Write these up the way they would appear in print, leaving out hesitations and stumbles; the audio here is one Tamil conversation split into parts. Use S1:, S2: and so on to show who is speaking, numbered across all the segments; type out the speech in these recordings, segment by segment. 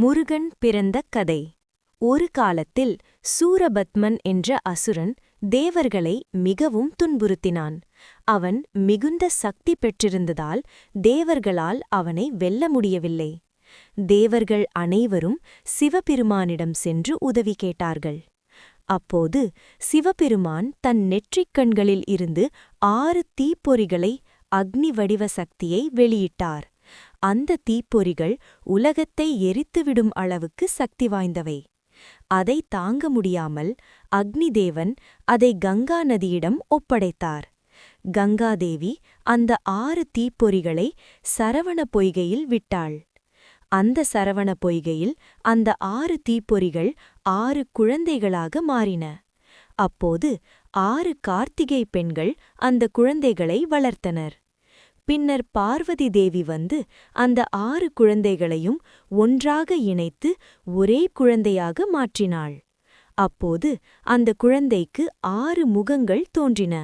S1: முருகன் பிறந்த கதை. ஒரு காலத்தில் சூரபத்மன் என்ற அசுரன் தேவர்களை மிகவும் துன்புறுத்தினான். அவன் மிகுந்த சக்தி பெற்றிருந்ததால் தேவர்களால் அவனை வெல்ல முடியவில்லை. தேவர்கள் அனைவரும் சிவபெருமானிடம் சென்று உதவி கேட்டார்கள். அப்போது சிவபெருமான் தன் நெற்றிக் கண்களில் இருந்து 6 தீப்பொறிகளை அக்னி வடிவ சக்தியை வெளியிட்டார். அந்த தீப்பொறிகள் உலகத்தை எரித்துவிடும் அளவுக்கு சக்தி வாய்ந்தவை. அதை தாங்க முடியாமல் அக்னிதேவன் அதை கங்கா நதியிடம் ஒப்படைத்தார். கங்காதேவி அந்த 6 தீப்பொறிகளை சரவண பொய்கையில் விட்டாள். அந்த சரவண பொய்கையில் அந்த 6 தீப்பொறிகள் 6 குழந்தைகளாக மாறின. அப்போது 6 கார்த்திகை பெண்கள் அந்த குழந்தைகளை வளர்த்தனர். பின்னர் பார்வதி தேவி வந்து அந்த 6 குழந்தைகளையும் ஒன்றாக இணைத்து ஒரே குழந்தையாக மாற்றினாள். அப்போது அந்த குழந்தைக்கு 6 முகங்கள் தோன்றின.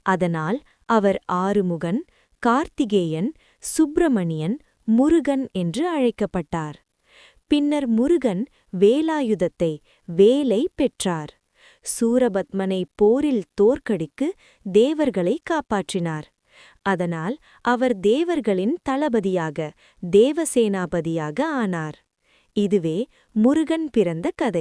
S1: அதனால் அவர் ஆறுமுகன், கார்த்திகேயன், சுப்பிரமணியன், முருகன் என்று அழைக்கப்பட்டார். பின்னர் முருகன் வேலாயுதத்தை வேலை பெற்றார். சூரபத்மனை போரில் தோற்கடிக்கு தேவர்களை காப்பாற்றினார். அதனால் அவர் தேவர்களின் தளபதியாக தேவசேனாபதியாக ஆனார். இதுவே முருகன் பிறந்த கதை.